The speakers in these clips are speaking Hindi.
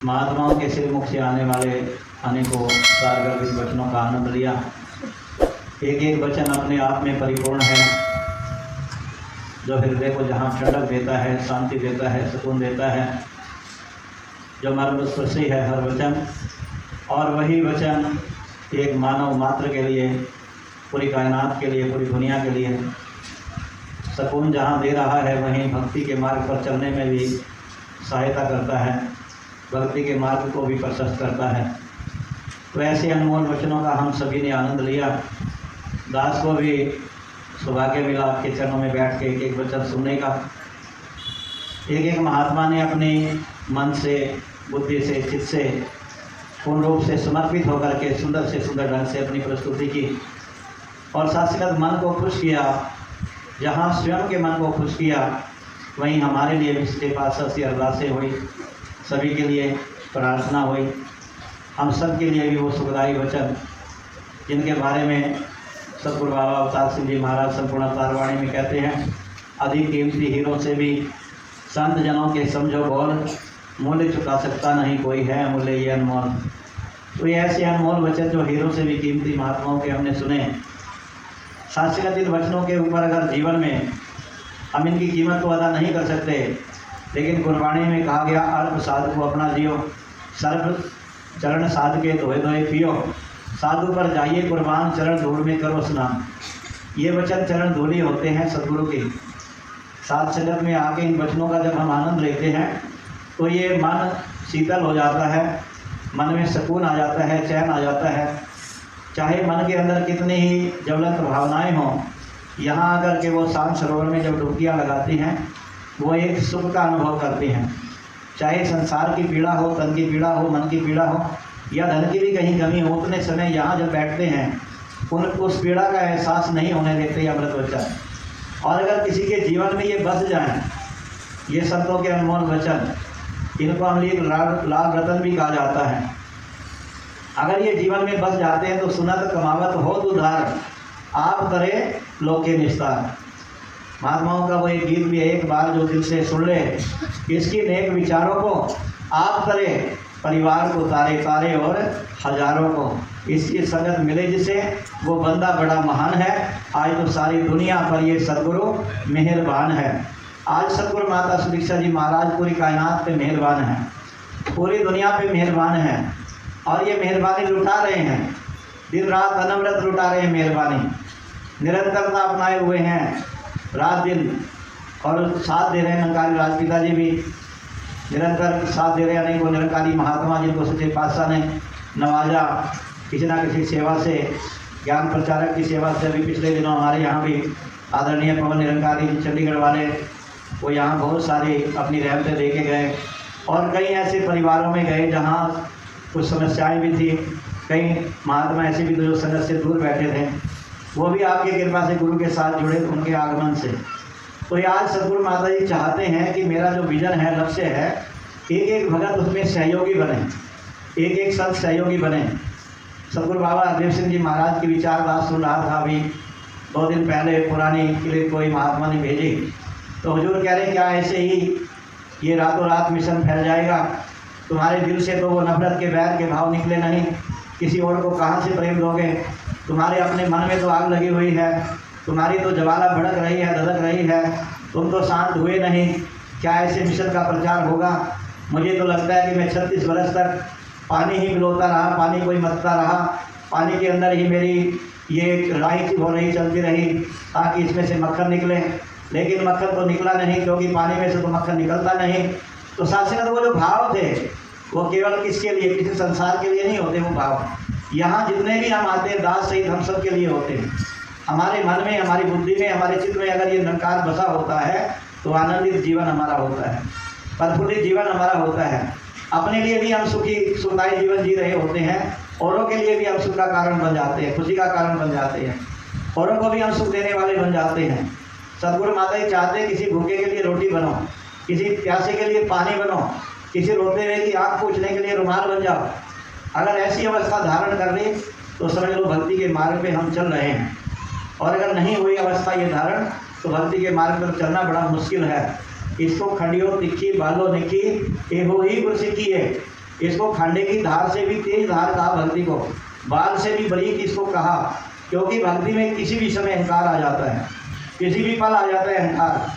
महात्माओं के श्रीमुख से आने वाले अनेकों सारगर्भित वचनों का आनंद लिया। एक एक वचन अपने आप में परिपूर्ण है, जो हृदय को जहाँ ठंडक देता है, शांति देता है, सुकून देता है, जो मर्मस्पर्शी है हर वचन। और वही वचन एक मानव मात्र के लिए, पूरी कायनात के लिए, पूरी दुनिया के लिए सुकून जहाँ दे रहा है, वहीं भक्ति के मार्ग पर चलने में भी सहायता करता है, भक्ति के मार्ग को भी प्रशस्त करता है। तो ऐसे अनमोल वचनों का हम सभी ने आनंद लिया। दास को भी सौभाग्य मिला आपके चरणों में बैठ के एक एक वचन सुनने का। एक एक महात्मा ने अपने मन से, बुद्धि से, चित्त से, पूर्ण रूप से समर्पित होकर के सुंदर से सुंदर ढंग से अपनी प्रस्तुति की और साथ मन को खुश किया। जहाँ स्वयं के मन को खुश किया, वहीं हमारे लिए भी इसके पास ऐसी अरदासें हुई, सभी के लिए प्रार्थना हुई। हम सब के लिए भी वो सुखदायी वचन जिनके बारे में सतगुरु बाबा अवतार सिंह जी महाराज संपूर्ण अवतारवाणी में कहते हैं, अधिक कीमती हीरों से भी संत जनों के समझो बोल, मूल्य चुका सकता नहीं कोई है अमूल्य ये अनमोल। तो ये ऐसे अनमोल वचन जो हीरों से भी कीमती महात्माओं के हमने सुने। शास्त्रगत इन वचनों के ऊपर अगर जीवन में हम इनकी कीमत तो अदा नहीं कर सकते, लेकिन गुरबाणी में कहा गया, अल्प साधु को अपना जियो, सर्व चरण साध के धोए धोए पियो, साधु पर जाइए कुर्बान, चरण धूल में करो स्नान। ये वचन चरण धूली होते हैं सदगुरु की। साथ संगत में आके इन वचनों का जब हम आनंद लेते हैं तो ये मन शीतल हो जाता है, मन में सुकून आ जाता है, चैन आ जाता है। चाहे मन के अंदर कितनी ही ज्वलंत भावनाएं हों, यहाँ आकर के वो शांत सरोवर में जब डुबकियाँ लगाती हैं, वो एक सुख का अनुभव करते हैं। चाहे संसार की पीड़ा हो, तन की पीड़ा हो, मन की पीड़ा हो, या धन की भी कहीं कमी हो, उतने समय यहाँ जब बैठते हैं उस पीड़ा का एहसास नहीं होने देते अमृत वचन। और अगर किसी के जीवन में ये बस जाएं, ये संतों के अनमोल वचन, इनको हम लिए लाल रतन भी कहा जाता है। अगर ये जीवन में बस जाते हैं तो सुनत कमावत हो उधार, आप करे लोके निस्तार। महात्माओं का वो एक गीत भी है, एक बार जो दिल से सुन ले इसकी नेक विचारों को, आप करे परिवार को तारे तारे और हजारों को। इसकी संगत मिले जिसे वो बंदा बड़ा महान है, आज तो सारी दुनिया पर ये सदगुरु मेहरबान है। आज सदगुरु माता सुदीक्षा जी महाराज पूरी कायनात पे मेहरबान हैं, पूरी दुनिया पे मेहरबान हैं, और ये मेहरबानी लुटा रहे हैं, दिन रात अनवरत लुटा रहे हैं मेहरबानी, निरंतरता अपनाए हुए हैं रात दिन, और साथ दे रहे हैं निरंकारी राजपिता जी भी निरंतर साथ दे रहे हैं। अनेकों निरंकारी महात्मा जिनको सच्चे पातशाह ने नवाजा किसी न किसी सेवा से, ज्ञान प्रचारक की सेवा से। अभी पिछले दिनों हमारे यहाँ भी आदरणीय पवन निरंकारी चंडीगढ़ वाले, वो यहाँ बहुत सारी अपनी रहमतें दे के गए, और कई ऐसे परिवारों में गए जहाँ कुछ समस्याएं भी थी। कई महात्मा ऐसे भी जो संगत से दूर बैठे थे, वो भी आपकी कृपा से गुरु के साथ जुड़े उनके आगमन से। तो ये आज सदगुरु माता जी चाहते हैं कि मेरा जो विजन है, लक्ष्य है, एक एक भगत उसमें सहयोगी बने, एक एक संत सहयोगी बने। सदगुरु बाबा देव सिंह जी महाराज की विचारधारा सुन रहा था अभी 2 दिन पहले, पुरानी क्लिप कोई महात्मा ने भेजी, तो हुजूर कह रहे क्या ऐसे ही ये रातों रात मिशन फैल जाएगा? तुम्हारे दिल से तो वो नफरत के बैर के भाव निकले नहीं, किसी और को कहाँ से प्रेम दोगे? तुम्हारे अपने मन में तो आग लगी हुई है, तुम्हारी तो ज्वाला भड़क रही है, धधक रही है, तुम तो शांत हुए नहीं, क्या ऐसे मिशन का प्रचार होगा? मुझे तो लगता है कि मैं 36 वर्ष तक पानी ही मिलोता रहा, पानी कोई मतता रहा, पानी के अंदर ही मेरी ये राई हो रही, चलती रही ताकि इसमें से मक्खन निकले, लेकिन मक्खन तो निकला नहीं, क्योंकि पानी में से तो मक्खन निकलता नहीं। तो साथ वो जो भाव थे वो केवल किसके लिए, किसी संसार के लिए नहीं होते वो भाव। यहाँ जितने भी हम आते हैं, दास सहित हम सब के लिए होते हैं। हमारे मन में, हमारी बुद्धि में, हमारे चित्त में अगर ये निरंकार बसा होता है तो आनंदित जीवन हमारा होता है, प्रफुल्लित जीवन हमारा होता है। अपने लिए भी हम सुखी सुखदायी जीवन जी रहे होते हैं, औरों के लिए भी हम सुख का कारण बन जाते हैं, खुशी का कारण बन जाते हैं, औरों को भी हम सुख देने वाले बन जाते हैं। सदगुरु माता जी चाहते हैं किसी भूखे के लिए रोटी बनो, किसी प्यासे के लिए पानी बनो, किसी रोते हुए की आँख पूछने के लिए रुमाल बन जाओ। अगर ऐसी अवस्था धारण कर ली तो समझ लो भक्ति के मार्ग पे हम चल रहे हैं, और अगर नहीं हुई अवस्था ये धारण तो भक्ति के मार्ग पर चलना बड़ा मुश्किल है। इसको खंडियो तिखी बालो निखी एहो ही गुरसिखी है। इसको खांडे की धार से भी तेज धार कहा भक्ति को, बाल से भी बारीक इसको कहा, क्योंकि भक्ति में किसी भी समय अहंकार आ जाता है, किसी भी पल आ जाता है अहंकार,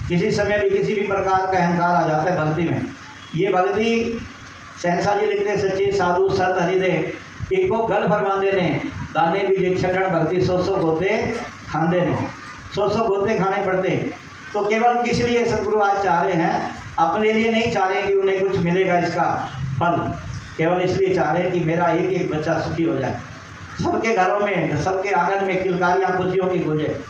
किसी समय भी किसी भी प्रकार का अहंकार आ जाता है भक्ति में। ये भक्ति सहसा जी लिखते सच्चे साधु सत हरिदे, इनको गल फरमाते ने दाने भी दीक्षण भक्ति सौ गोते खांदे ने, सौ गोते खाने पड़ते। तो केवल किस लिए सदगुरु आज चाह रहे हैं, अपने लिए नहीं चाह रहे कि उन्हें कुछ मिलेगा इसका फल, केवल इसलिए चाह रहे हैं कि मेरा एक एक बच्चा सुखी हो जाए, सबके घरों में सबके आंगन में किलकारियाँ खुशियों की गूंजे,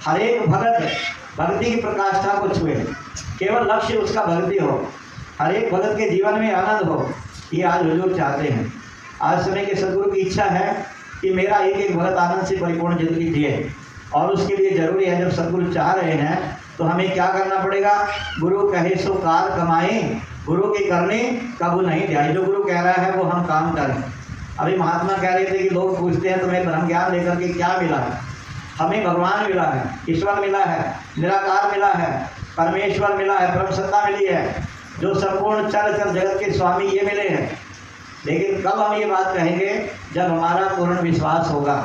हर एक भगत भक्ति की प्रकाष्ठा को छुए, केवल लक्ष्य उसका भक्ति हो, हर एक भगत के जीवन में आनंद हो, ये आज हुजूर चाहते हैं। आज समय के सदगुरु की इच्छा है कि मेरा एक एक भगत आनंद से परिपूर्ण जिंदगी जिए, और उसके लिए जरूरी है जब सदगुरु चाह रहे हैं तो हमें क्या करना पड़ेगा, गुरु कहे सो कार कमाए, गुरु के करने कबू नहीं ध्यान, जो गुरु कह रहा है वो हम काम करें। अभी महात्मा कह रहे थे कि लोग पूछते हैं तुम्हें ब्रह्म ज्ञान लेकर के क्या मिला है, हमें भगवान मिला है, ईश्वर मिला है, निराकार मिला है, परमेश्वर मिला है, ब्रह्म सत्ता मिली है, जो संपूर्ण चर जगत के स्वामी ये मिले हैं। लेकिन कब हम ये बात कहेंगे, जब हमारा पूर्ण विश्वास होगा,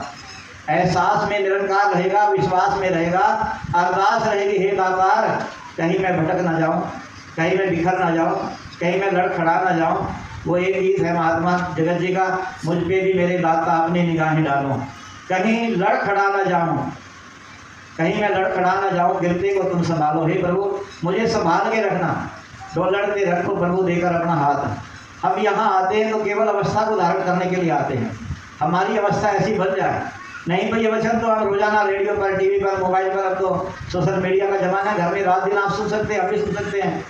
एहसास में निरंकार रहेगा, विश्वास में रहेगा, अरदास रहेगी हे दातार कहीं मैं भटक ना जाऊं, कहीं मैं बिखर ना जाऊं, कहीं मैं लड़खड़ा ना जाऊं। वो एक गीत है महात्मा जगत जी का, मुझ पे भी मेरे दाता अपनी निगाहें डालो, कहीं लड़खड़ा ना जाऊं, कहीं मैं लड़खड़ा ना जाऊं, गिरते को तुम संभालो, हे प्रभु मुझे संभाल के रखना, दो लड़ते रखो प्रभु देकर अपना हाथ। हम यहाँ आते हैं तो केवल अवस्था को धारण करने के लिए आते हैं, हमारी अवस्था ऐसी बन जाए, नहीं तो ये वचन तो हम रोजाना रेडियो पर, टीवी पर, मोबाइल पर, अब तो सोशल मीडिया का जमाना, घर में रात दिन आप सुन सकते हैं, अभी सुन सकते हैं।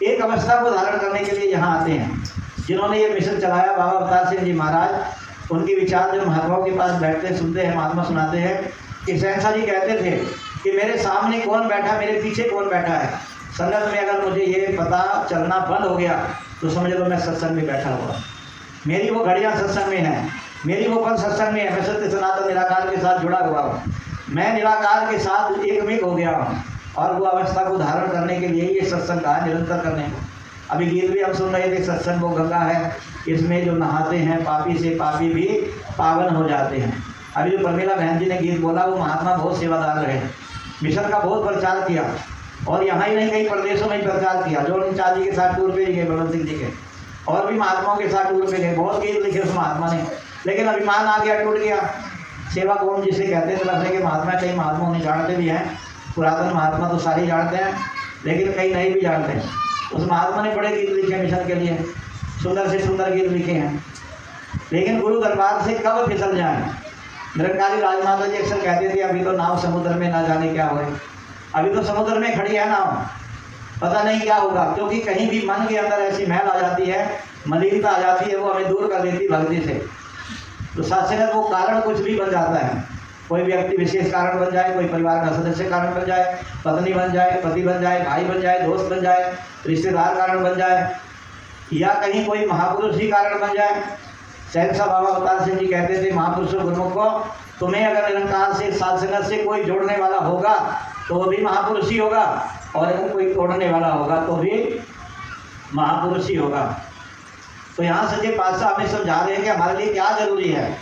एक अवस्था को धारण करने के लिए यहाँ आते हैं। जिन्होंने ये मिशन चलाया बाबा अवतार सिंह जी महाराज, उनके विचार जो महात्माओं के पास बैठते सुनते हैं, महात्मा सुनाते हैं कि सहसा जी कहते थे कि मेरे सामने कौन बैठा, मेरे पीछे कौन बैठा है, संगत में अगर मुझे ये पता चलना बंद हो गया तो समझ लो मैं सत्संग में बैठा हुआ, मेरी वो घड़ियाँ सत्संग में हैं, मेरी वो पल सत्संग में है, मैं सत्य सनातन निराकार के साथ जुड़ा हुआ हूँ, मैं निराकार के साथ एकमिक हो गया हूँ। और वो अवस्था को धारण करने के लिए ये सत्संग का निरंतर करने को। अभी गीत भी हम सुन रहे थे, सत्संग वो गंगा है, इसमें जो नहाते हैं पापी से पापी भी पावन हो जाते हैं। अभी जो परमीला बहन जी ने गीत बोला, वो महात्मा बहुत सेवादार रहे, मिशन का बहुत प्रचार किया, और यहाँ ही नहीं कई प्रदेशों में प्रचार किया। जो चाची के साथ टूर पे गए, बलवंत सिंह जी के, और भी महात्माओं के साथ टूर पे गए, बहुत गीत लिखे उस महात्मा ने, लेकिन अभिमान आ गया, टूट गया। सेवा कौन जिसे कहते हैं, तो के महात्मा, कई महात्मा उन्हें जानते भी हैं, पुरातन महात्मा तो सारे जानते हैं, लेकिन कई नहीं भी जानते हैं। उस महात्मा ने बड़े गीत लिखे मिशन के लिए, सुंदर से सुंदर गीत लिखे हैं, लेकिन गुरु दरबार से कब फिसल जाए। निरंकारी राजमाता जी अक्सर कहते थे अभी तो नाव समुद्र में ना जाने क्या होए, अभी तो समुद्र में खड़ी है नाव, पता नहीं क्या होगा, क्योंकि कहीं भी मन के अंदर ऐसी महल आ जाती है, मलिनता आ जाती है, वो हमें दूर कर देती भक्ति से। तो साथ साथ वो कारण कुछ भी बन जाता है, कोई व्यक्ति विशेष कारण बन जाए, कोई परिवार का सदस्य कारण बन जाए, पत्नी बन जाए, पति बन जाए, भाई बन जाए, दोस्त बन जाए, रिश्तेदार कारण बन जाए, या कहीं कोई महापुरुष ही कारण बन जाए। सहसा बाबा अवतार सिंह जी कहते थे महापुरुषों गुरुओं को, तुम्हें अगर निरंकार से साथ संगत से कोई जोड़ने वाला होगा तो वो भी महापुरुष ही होगा, और अगर कोई तोड़ने वाला होगा तो भी महापुरुष ही होगा। तो यहाँ सच्चे पातशाह हमें समझा रहे हैं कि हमारे लिए क्या जरूरी है।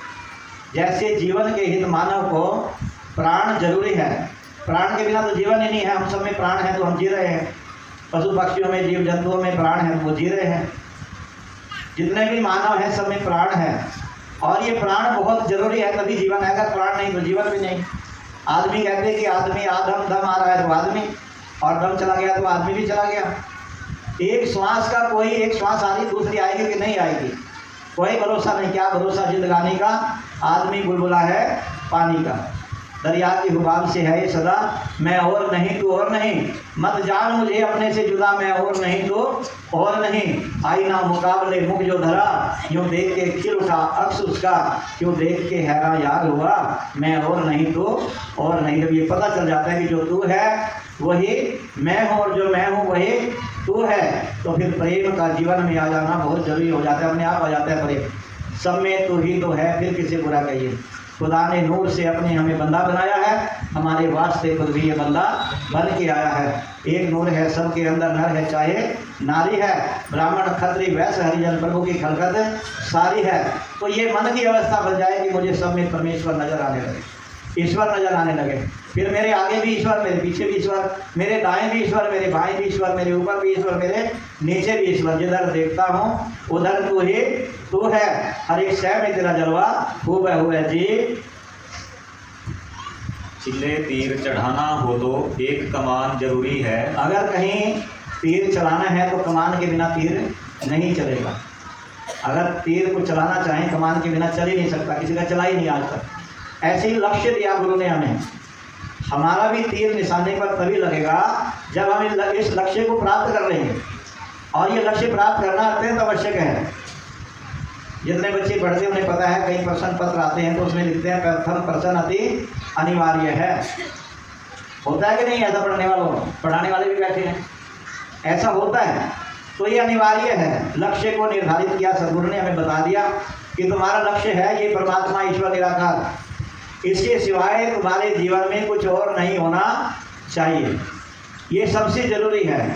जैसे जीवन के हित मानव को प्राण जरूरी है, प्राण के बिना तो जीवन ही नहीं है, हम सब में प्राण है तो हम जी रहे हैं, पशु पक्षियों में जीव जंतुओं में प्राण है वो जी रहे हैं, जितने भी मानव हैं सब में प्राण है, और ये प्राण बहुत जरूरी है तभी जीवन है, अगर प्राण नहीं तो जीवन भी नहीं। आदमी कहते हैं कि आदमी आदम दम आ रहा है तो आदमी, और दम चला गया तो आदमी भी चला गया। एक श्वास का कोई एक श्वास आ रही दूसरी आएगी कि नहीं आएगी, कोई भरोसा नहीं। क्या भरोसा जिंदगानी का, आदमी बुलबुला है पानी का, दरिया की हुबाब से है सदा, मैं और नहीं तू और नहीं, मत जान मुझे अपने से जुदा, मैं और नहीं तो और नहीं। आईना मुकाबले मुख जो धरा, यूँ देख के खिल उठा अक्स उसका, क्यों देख के हैरान यार हुआ, मैं और नहीं तो और नहीं। जब ये पता चल जाता है कि जो तू है वही मैं हूँ, और जो मैं हूँ वही तू है, तो फिर प्रेम का जीवन में आ जाना बहुत जरूरी हो जाता है, अपने आप आ जाता है प्रेम। सब में तू ही तो है, फिर किसे बुरा कहिए। खुदा ने नूर से अपने हमें बंदा बनाया है, हमारे वास्ते खुद भी ये बंदा बन के आया है। एक नूर है सबके अंदर, नर है चाहे नारी है, ब्राह्मण क्षत्रिय वैश्य हरिजन प्रभु की खलकत सारी है। तो ये मन की अवस्था बन जाए कि मुझे सब में परमेश्वर नजर आने लगे, ईश्वर नजर आने लगे। फिर मेरे आगे भी ईश्वर, मेरे पीछे भी ईश्वर, मेरे दाएं भी ईश्वर, मेरे बाएं भी ईश्वर, मेरे ऊपर भी ईश्वर, मेरे नीचे भी ईश्वर। जिधर देखता हूँ उधर तू ही तू है, हर एक शय में तेरा जलवा खूब है जी। चिल्ले तीर चढ़ाना हो तो एक कमान जरूरी है। अगर कहीं तीर चलाना है तो कमान के बिना तीर नहीं चलेगा। अगर तीर को चलाना चाहें कमान के बिना चल ही नहीं सकता, किसी का चला ही नहीं आज तक। ऐसे ही लक्ष्य दिया गुरु ने हमें। हमारा भी तीर निशाने पर तभी लगेगा जब हम इस लक्ष्य को प्राप्त कर लेंगे, और ये लक्ष्य प्राप्त करना अत्यंत आवश्यक है। जितने बच्चे पढ़ते हैं उन्हें पता है, कई प्रश्न पत्र आते हैं तो उसमें लिखते हैं प्रथम प्रश्न अति अनिवार्य है। होता है कि नहीं? ऐसा पढ़ने वालों, पढ़ाने वाले भी बैठे हैं, ऐसा होता है। तो ये अनिवार्य है। लक्ष्य को निर्धारित किया सद्गुरु ने, हमें बता दिया कि तुम्हारा लक्ष्य है ये परमात्मा ईश्वर निराकार, इसके सिवाय तुम्हारे जीवन में कुछ और नहीं होना चाहिए। ये सबसे ज़रूरी है।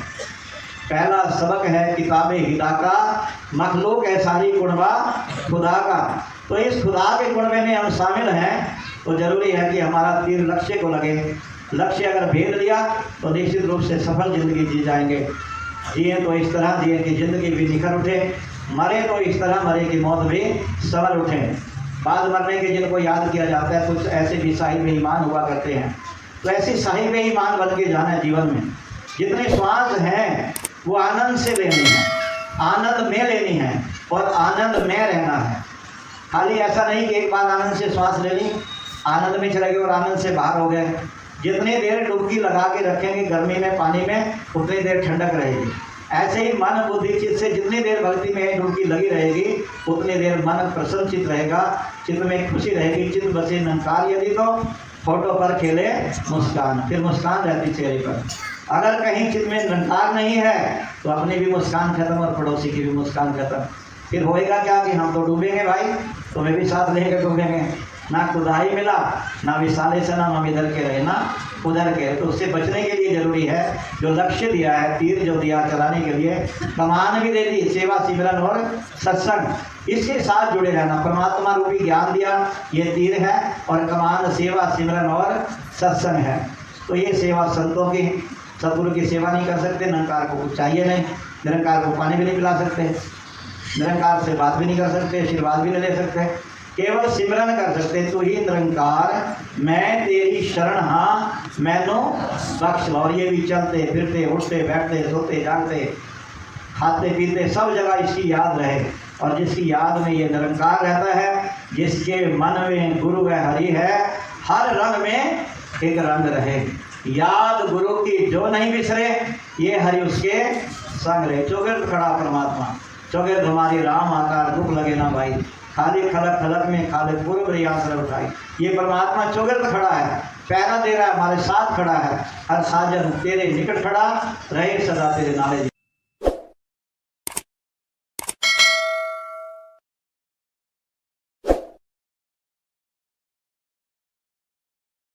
पहला सबक है किताबे हिदा का, मखलूक है सारी कुणबा खुदा का। तो इस खुदा के कुणबे में हम शामिल हैं, तो ज़रूरी है कि हमारा तीर लक्ष्य को लगे। लक्ष्य अगर भेद लिया तो निश्चित रूप से सफल ज़िंदगी जी जाएंगे। जिए तो इस तरह जिए कि ज़िंदगी भी निखर उठे, मरे तो इस तरह मरे कि मौत भी संवल उठे। बाद मरने के जिनको याद किया जाता है, कुछ ऐसे भी साहिब ईमान हुआ करते हैं। तो ऐसे साहिब ईमान बन के जाना है जीवन में। जितने श्वास हैं वो आनंद से लेनी है, आनंद में लेनी है और आनंद में रहना है। खाली ऐसा नहीं कि एक बार आनंद से श्वास ले ली, आनंद में चले गए और आनंद से बाहर हो गए। जितनी देर डुबकी लगा के रखेंगे गर्मी में पानी में, उतनी देर ठंडक रहेगी। ऐसे ही मन बुद्धि चित्त से जितनी देर भक्ति में डुबकी लगी रहेगी, उतनी देर मन प्रसन्नचित रहेगा, चित्त में खुशी रहेगी। चित्त बसे निरंकार यदि तो फोटो पर खेले मुस्कान, फिर मुस्कान रहती चेहरे पर। अगर कहीं चित्त में निरंकार नहीं है तो अपनी भी मुस्कान खत्म और पड़ोसी की भी मुस्कान खत्म। फिर होएगा क्या कि हम तो डूबेंगे भाई, तुम्हें भी साथ लेकर डूबेंगे। ना खुदाई मिला, ना विशाले से, ना हम इधर के रहे ना उधर के। तो उससे बचने के लिए ज़रूरी है जो लक्ष्य दिया है, तीर जो दिया चलाने के लिए, कमान भी दे दी, सेवा सिमरन और सत्संग, इसके साथ जुड़े रहना। परमात्मा रूपी ज्ञान दिया, ये तीर है, और कमान सेवा सिमरन और सत्संग है। तो ये सेवा संतों की, सतगुरु की सेवा नहीं कर सकते, निरंकार को कुछ चाहिए नहीं, निरंकार को पानी भी नहीं पिला सकते, निरंकार से बात भी नहीं कर सकते, आशीर्वाद भी नहीं ले सकते, केवल सिमरन कर सकते। तो ही निरंकार मैं तेरी शरण हाँ मैनो बख्श। और ये भी चलते फिरते उठते बैठते सोते जागते खाते पीते सब जगह इसकी याद रहे। और जिसकी याद में ये निरंकार रहता है, जिसके मन में गुरु व हरि है, हर रंग में एक रंग रहे। याद गुरु की जो नहीं बिसरे, ये हरि उसके संग रहे। चौगिर्द खड़ा परमात्मा, चौगिर्द हमारी राम आकार, दुख लगे ना भाई, खाली खलक खलक में खाली पूर्व रियासर उठाई। ये परमात्मा चौगिर्द खड़ा है, पहरा दे रहा है, हमारे साथ खड़ा है। हर साजन तेरे निकट खड़ा रहे, सदा तेरे नाले।